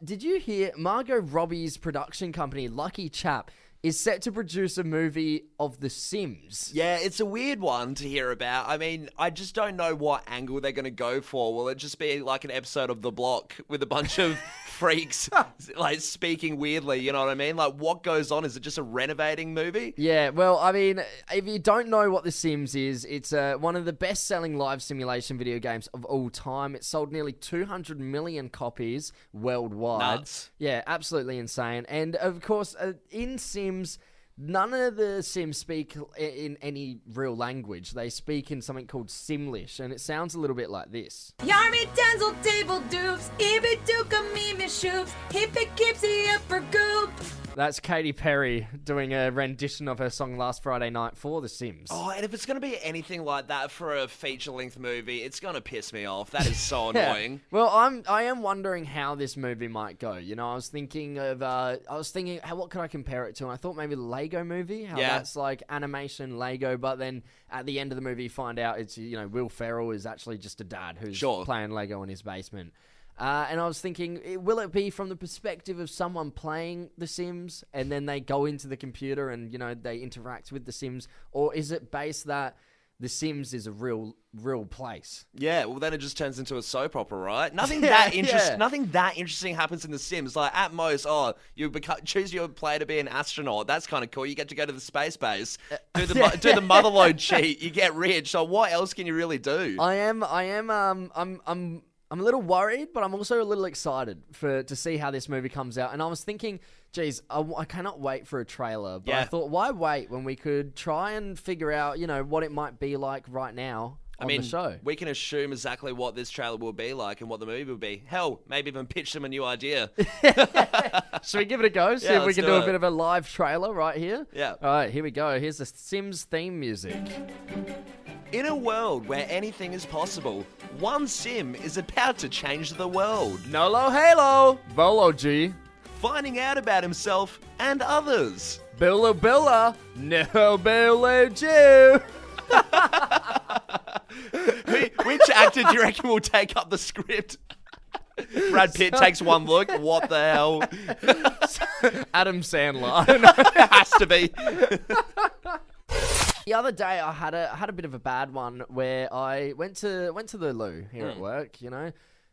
did you hear Margot Robbie's production company, Lucky Chap, is set to produce a movie of The Sims? Yeah, it's a weird one to hear about. I mean, I just don't know what angle they're going to go for. Will it just be like an episode of The Block with a bunch of freaks like speaking weirdly, you know what I mean? Like, what goes on? Is it just a renovating movie? Yeah, well, I mean, if you don't know what The Sims is, it's one of the best-selling live simulation video games of all time. It sold nearly 200 million copies worldwide. Nuts. Yeah, absolutely insane. And, of course, in Sims, none of the Sims speak in any real language. They speak in something called Simlish, and it sounds a little bit like this. Yarmy Denzel table doofs, Ibi Duka Mimi shoops, Hippie keeps the upper goop. That's Katy Perry doing a rendition of her song Last Friday Night for The Sims. Oh, and if it's going to be anything like that for a feature-length movie, it's going to piss me off. That is so Yeah. annoying. Well, I am wondering how this movie might go. You know, I was thinking, what could I compare it to? And I thought maybe the Lego movie, how that's like animation Lego, but then at the end of the movie you find out it's, you know, Will Ferrell is actually just a dad who's playing Lego in his basement. And I was thinking, will it be from the perspective of someone playing The Sims and then they go into the computer and, you know, they interact with The Sims? Or is it based that The Sims is a real place? Yeah, well, then it just turns into a soap opera, right? Nothing that interesting happens in The Sims. Like, at most, you choose your player to be an astronaut. That's kind of cool. You get to go to the space base, do the motherload cheat. You get rich. So what else can you really do? I'm a little worried, but I'm also a little excited to see how this movie comes out. And I was thinking, geez, I cannot wait for a trailer. But I thought, why wait when we could try and figure out, you know, what it might be like right now on the show? We can assume exactly what this trailer will be like and what the movie will be. Hell, maybe even pitch them a new idea. Should we give it a go? See if we can do a bit of a live trailer right here? Yeah. All right, here we go. Here's the Sims theme music. In a world where anything is possible, one sim is about to change the world. Nolo Halo, Bolo G. Finding out about himself and others. Billa, no Bolo Jew. Which actor do you reckon will take up the script? Brad Pitt takes one look. What the hell? Adam Sandler. I don't know. It has to be. The other day, I had a bit of a bad one where I went to the loo here at work, you know.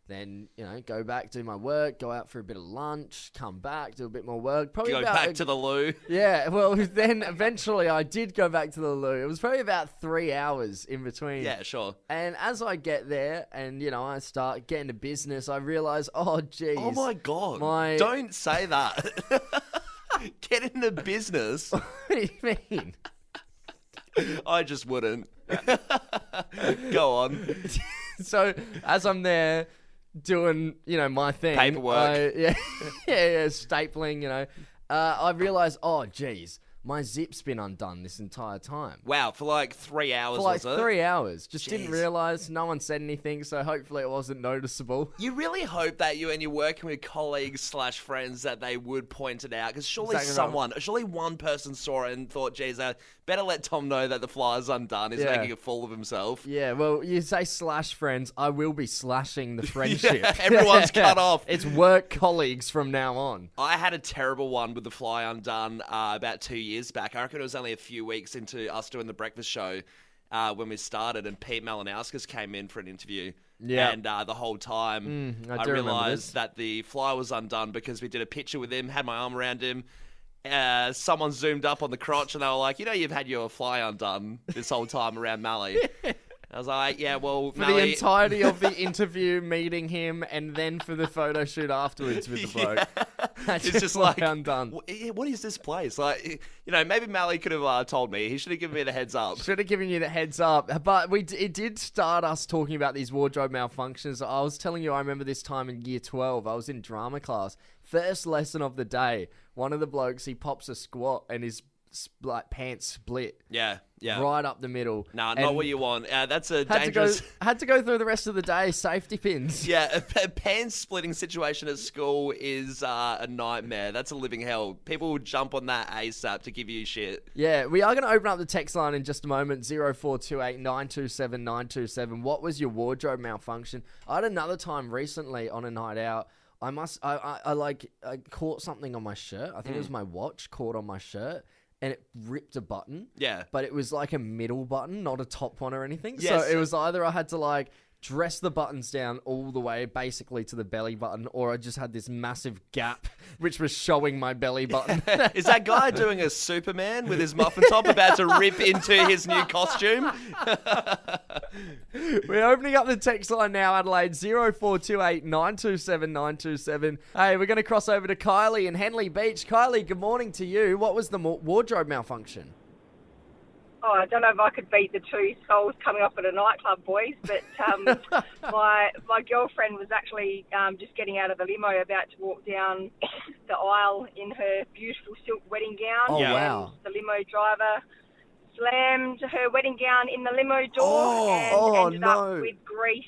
Then, you know, go back, do my work, go out for a bit of lunch, come back, do a bit more work. Probably go back to the loo. Yeah, well, then eventually I did go back to the loo. It was probably about 3 hours in between. Yeah, sure. And as I get there and, you know, I start getting to business, I realize, oh, geez. Oh, my God. Don't say that. Get into business. What do you mean? I just wouldn't. Go on. So, as I'm there doing, you know, my thing. Paperwork. Yeah, stapling, you know. I realized, oh, geez, my zip's been undone this entire time. Wow, for like 3 hours, For like was it? 3 hours. Just Jeez. didn't realize. No one said anything, so hopefully it wasn't noticeable. You really hope that when you're working with colleagues / friends that they would point it out. Because surely surely one person saw it and thought, geez, I better let Tom know that the flyer's undone. He's making a fool of himself. Yeah, well, you say / friends, I will be slashing the friendship. Yeah, everyone's cut off. It's work colleagues from now on. I had a terrible one with the fly undone about 2 years back. I reckon it was only a few weeks into us doing the breakfast show when we started, and Pete Malinauskas came in for an interview. Yeah. And the whole time I realised that the fly was undone because we did a picture with him, had my arm around him. Someone zoomed up on the crotch and they were like, you know, you've had your fly undone this whole time around Mally. I was like, yeah, well, for the entirety of the interview, meeting him, and then for the photo shoot afterwards with the bloke. It's just like, undone. What is this place? Like, you know, maybe Mally could have told me. He should have given me the heads up. Should have given you the heads up. But it did start us talking about these wardrobe malfunctions. I was telling you, I remember this time in year 12. I was in drama class. First lesson of the day. One of the blokes, he pops a squat and his like pants split. Yeah. Right up the middle. Nah, not what you want. That's a dangerous... Had to go through the rest of the day, safety pins. Yeah, a pants splitting situation at school is a nightmare. That's a living hell. People will jump on that ASAP to give you shit. Yeah, we are going to open up the text line in just a moment. 0428 927 927. What was your wardrobe malfunction? I had another time recently on a night out. I caught something on my shirt. I think it was my watch caught on my shirt. And it ripped a button. Yeah. But it was like a middle button, not a top one or anything. Yes. So it was either I had to like dress the buttons down all the way basically to the belly button, or I just had this massive gap which was showing my belly button. Is that guy doing a Superman with his muffin top about to rip into his new costume? We're opening up the text line now, Adelaide, 0428 927 927. Hey, we're going to cross over to Kylie in Henley Beach. Kylie, good morning to you. What was the wardrobe malfunction? Oh, I don't know if I could beat the two souls coming up at a nightclub, boys, but my girlfriend was actually just getting out of the limo, about to walk down the aisle in her beautiful silk wedding gown. Oh, and wow. the limo driver slammed her wedding gown in the limo door and ended up with grease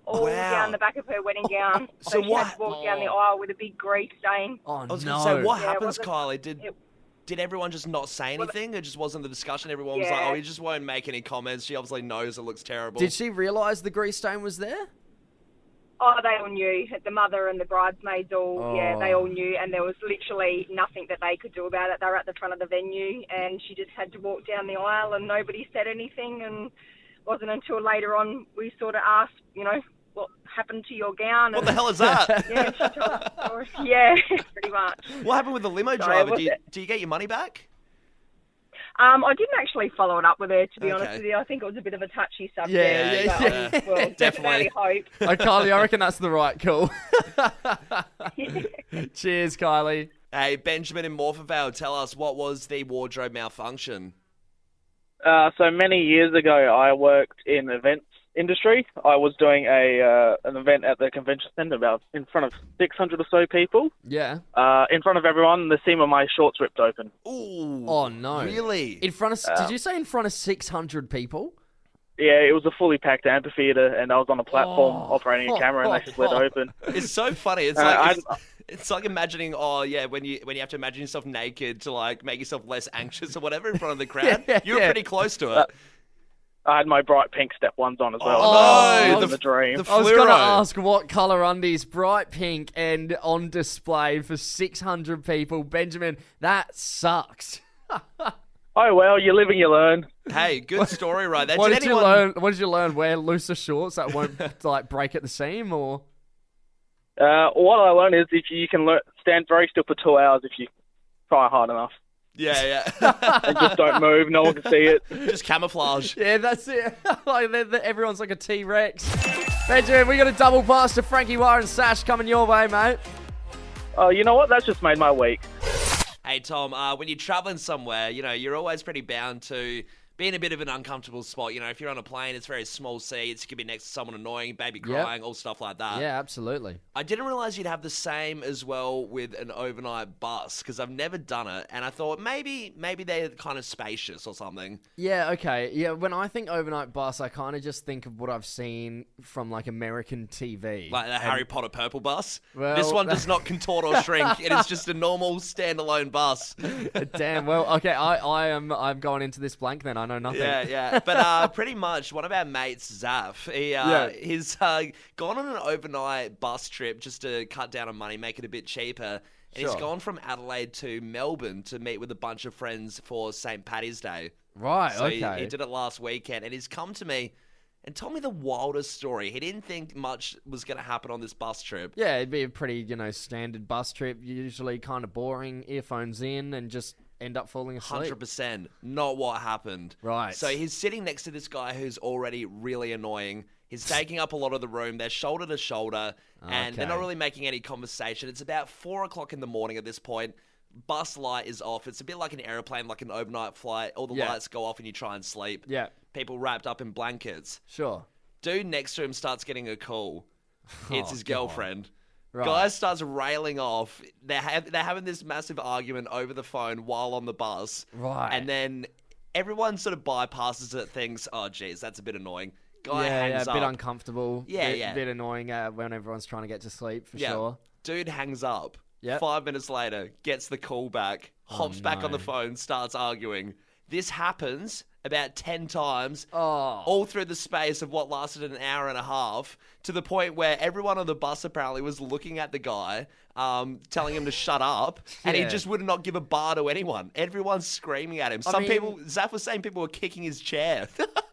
all down the back of her wedding gown. So she had to walk down the aisle with a big grease stain. Oh, I was going to say, what happens, it Kylie? Did everyone just not say anything? It just wasn't the discussion. Everyone was like, oh, he just won't make any comments. She obviously knows it looks terrible. Did she realise the grease stain was there? Oh, they all knew. The mother and the bridesmaids all, they all knew. And there was literally nothing that they could do about it. They were at the front of the venue and she just had to walk down the aisle and nobody said anything. And it wasn't until later on we sort of asked, what happened to your gown? What the hell is that? Yeah, she told us the story. Yeah, pretty much. What happened with the limo driver? Do you get your money back? I didn't actually follow it up with her, to be honest with you. I think it was a bit of a touchy subject. Yeah. Well, definitely hope. Oh, Kylie, I reckon that's the right call. Cheers, Kylie. Hey, Benjamin in Morphettvale, tell us, what was the wardrobe malfunction? So many years ago, I worked in events industry. I was doing an event at the convention centre, about in front of 600 or so people. Yeah. In front of everyone, the seam of my shorts ripped open. Ooh. Oh, no. Really? In front of, did you say in front of 600 people? Yeah, it was a fully packed amphitheatre, and I was on a platform operating a camera, and they just let it open. It's so funny. It's like imagining, when you have to imagine yourself naked to like make yourself less anxious or whatever in front of the crowd. You're pretty close to it. I had my bright pink step ones on as well. Oh, no! The dream. I was going to ask what colour undies, bright pink and on display for 600 people. Benjamin, that sucks. Oh, well, you live and you learn. Hey, good story right there. What did you learn? Wear looser shorts that won't like break at the seam, or? What I learned is if you can stand very still for 2 hours if you try hard enough. Yeah. And just don't move. No one can see it. Just camouflage. Yeah, that's it. Like everyone's like a T-Rex. Benjamin, we got a double pass to Frankie Wire and Sash coming your way, mate. Oh, you know what? That's just made my week. Hey, Tom, when you're traveling somewhere, you're always pretty bound to be in a bit of an uncomfortable spot. If you're on a plane, it's very small seats. You could be next to someone annoying, baby crying, all stuff like that. Yeah, absolutely. I didn't realise you'd have the same as well with an overnight bus, because I've never done it, and I thought maybe they're kind of spacious or something. Yeah, okay. Yeah, when I think overnight bus, I kind of just think of what I've seen from like American TV. Like the Harry Potter purple bus. Well, this one does not contort or shrink. It is just a normal standalone bus. Damn, well, okay, I'm going into this blank then. I know nothing. Yeah. But pretty much one of our mates, Zaf, he's gone on an overnight bus trip just to cut down on money, make it a bit cheaper. And he's gone from Adelaide to Melbourne to meet with a bunch of friends for St. Paddy's Day. Right, so okay. He did it last weekend, and he's come to me and told me the wildest story. He didn't think much was going to happen on this bus trip. Yeah, it'd be a pretty, standard bus trip, usually kind of boring, earphones in, and just end up falling asleep. 100%. Not what happened. Right. So he's sitting next to this guy who's already really annoying. He's taking up a lot of the room. They're shoulder to shoulder, and they're not really making any conversation. It's about 4 o'clock in the morning at this point. Bus light is off. It's a bit like an airplane, like an overnight flight. All the lights go off and you try and sleep. Yeah. People wrapped up in blankets. Sure. Dude next to him starts getting a call. It's his girlfriend. Right. Guy starts railing off. They're having this massive argument over the phone while on the bus. Right. And then everyone sort of bypasses it, thinks, oh, geez, that's a bit annoying. Guy hangs a up. bit uncomfortable. Yeah. A bit annoying when everyone's trying to get to sleep, for sure. Dude hangs up. Yep. 5 minutes later, gets the call back, hops back on the phone, starts arguing. This happens about 10 times, Oh. all through the space of what lasted an hour and a half, to the point where everyone on the bus apparently was looking at the guy, telling him to shut up, and he Yeah. just would not give a bar to anyone. Everyone's screaming at him. Zaf was saying people were kicking his chair.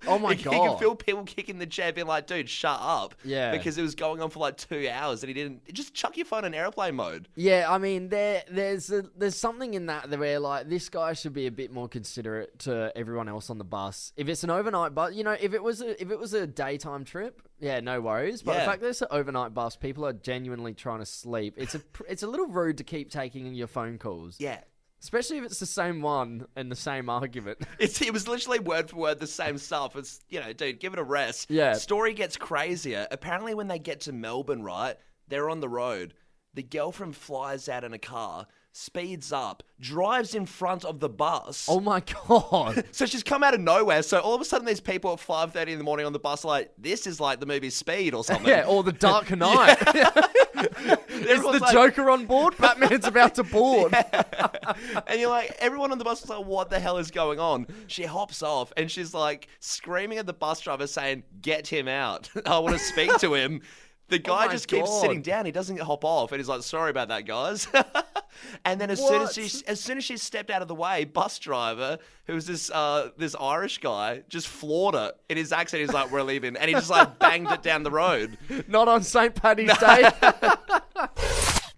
Oh my You can God. feel people kicking the chair, being like, dude, shut up. Yeah. Because it was going on for like 2 hours, and he didn't. Just chuck your phone in airplane mode. Yeah, I mean, there's something in that where like this guy should be a bit more considerate to everyone else on the bus. If it's an overnight bus, if it was a daytime trip, yeah, no worries. But the fact that it's an overnight bus, people are genuinely trying to sleep. It's a little rude to keep taking your phone calls. Yeah. Especially if it's the same one and the same argument. It was literally word for word the same stuff. It's, dude, give it a rest. Yeah. Story gets crazier. Apparently when they get to Melbourne, right, they're on the road. The girlfriend flies out in a car, speeds up, drives in front of the bus. Oh my God. So she's come out of nowhere. So all of a sudden these people at 5:30 in the morning on the bus are like, this is like the movie Speed or something. Yeah, or The Dark Knight. Is Everyone's the like- Joker on board? Batman's about to board. And you're like, everyone on the bus was like, what the hell is going on? She hops off and she's like screaming at the bus driver saying, get him out. I want to speak to him. The guy my just keeps God. sitting down. He doesn't hop off. And he's like, sorry about that, guys. And then as soon as she stepped out of the way, bus driver, who was this Irish guy, just floored her in his accent. He's like, we're leaving. And he just like banged it down the road. Not on St. Paddy's Day.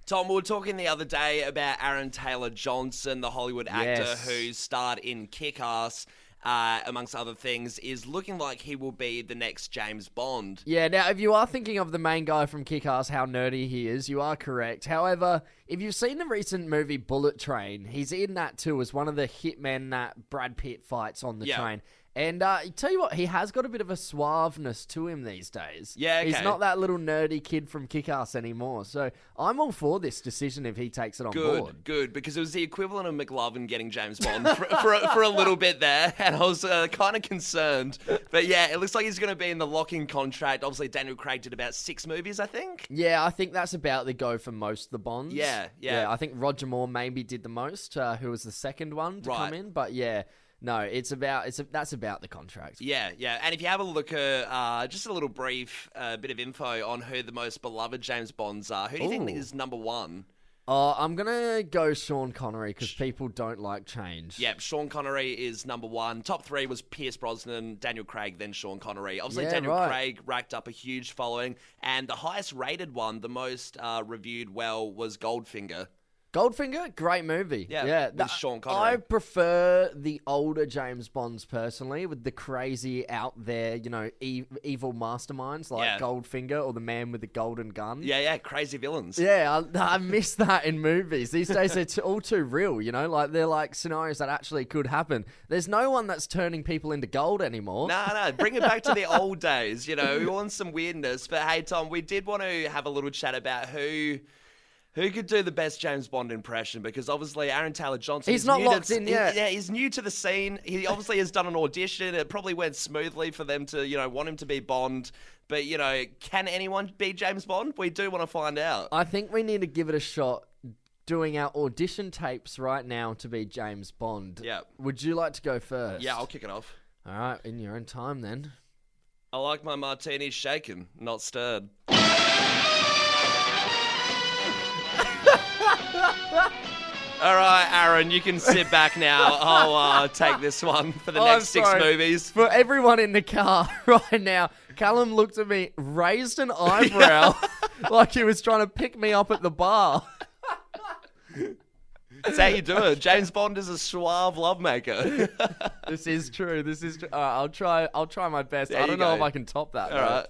Tom, we were talking the other day about Aaron Taylor Johnson, the Hollywood actor Yes. who starred in Kick-Ass, amongst other things, is looking like he will be the next James Bond. Yeah, now, if you are thinking of the main guy from Kick-Ass, how nerdy he is, you are correct. However, if you've seen the recent movie Bullet Train, he's in that too as one of the hitmen that Brad Pitt fights on the train. And tell you what, he has got a bit of a suaveness to him these days. Yeah, okay. He's not that little nerdy kid from Kick-Ass anymore. So I'm all for this decision if he takes it on board. Good, because it was the equivalent of McLovin getting James Bond for a little bit there, and I was kind of concerned. But yeah, it looks like he's going to be in the lock-in contract. Obviously, Daniel Craig did about 6 movies, I think. Yeah, I think that's about the go for most of the Bonds. Yeah. I think Roger Moore maybe did the most, who was the second one to come in. But yeah, no, that's about the contract. Yeah. And if you have a look at just a little brief bit of info on who the most beloved James Bonds are, who do you think is number one? I'm going to go Sean Connery because people don't like change. Yep, Sean Connery is number one. Top 3 was Pierce Brosnan, Daniel Craig, then Sean Connery. Obviously, Yeah, Daniel right. Craig racked up a huge following, and the highest rated one, the most reviewed well, was Goldfinger. Goldfinger, great movie. Yeah, with Sean Connery. I prefer the older James Bonds personally, with the crazy out there, evil masterminds like Goldfinger or the man with the golden gun. Yeah, crazy villains. Yeah, I miss that in movies. These days, they're all too real, like they're like scenarios that actually could happen. There's no one that's turning people into gold anymore. No, bring it back to the old days, we want some weirdness. But hey, Tom, we did want to have a little chat about who could do the best James Bond impression, because obviously Aaron Taylor Johnson... He's not locked in yet. Yeah, he's new to the scene. He obviously has done an audition. It probably went smoothly for them to, want him to be Bond. But, can anyone be James Bond? We do want to find out. I think we need to give it a shot doing our audition tapes right now to be James Bond. Yeah. Would you like to go first? Yeah, I'll kick it off. All right, in your own time then. I like my martinis shaken, not stirred. All right, Aaron, you can sit back now. I'll take this one for the next 6 movies. For everyone in the car right now, Callum looked at me, raised an eyebrow, like he was trying to pick me up at the bar. That's how you do it. James Bond is a suave lovemaker. This is true. All right, I'll try my best. There I you don't know go. if I can top that. All right.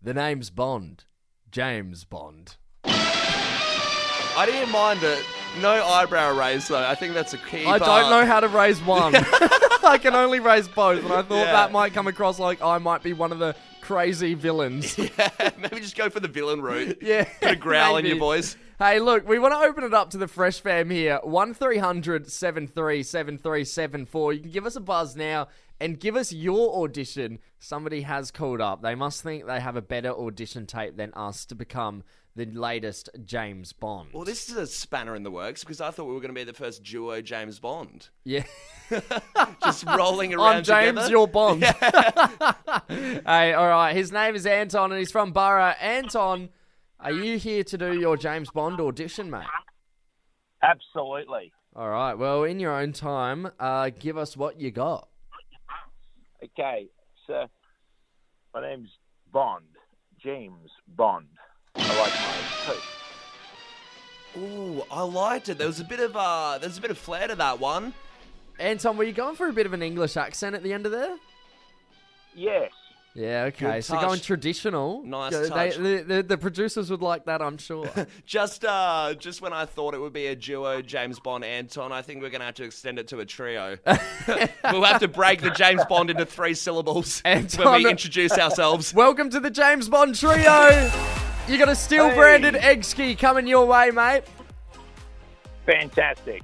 The name's Bond. James Bond. I didn't mind it. No eyebrow raise, though. I think that's a key I part. don't know how to raise one. I can only raise both, and I thought Yeah. that might come across like I might be one of the crazy villains. Yeah, maybe just go for the villain route. Yeah, Put a growl in maybe. your voice. Hey, look, we want to open it up to the Fresh Fam here. 1300-737374. You can give us a buzz now and give us your audition. Somebody has called up. They must think they have a better audition tape than us to become the latest James Bond. Well, this is a spanner in the works because I thought we were going to be the first duo James Bond. Yeah. Just rolling around I'm James, together. you're Bond. Hey, all right. His name is Anton and he's from Borough. Anton, are you here to do your James Bond audition, mate? Absolutely. All right. Well, in your own time, give us what you got. Okay, so my name's Bond, James Bond. I like my coat. Ooh, I liked it. There was a bit of flair to that one. Anton, were you going for a bit of an English accent at the end of there? Yes. Yeah, okay. Good So touch. going traditional. Nice They, touch. the producers would like that, I'm sure. Just when I thought it would be a duo, James Bond, Anton, I think we're going to have to extend it to a trio. We'll have to break the James Bond into 3 syllables Anton, when we introduce ourselves. Welcome to the James Bond trio. You got a steel branded egg ski coming your way, mate. Fantastic.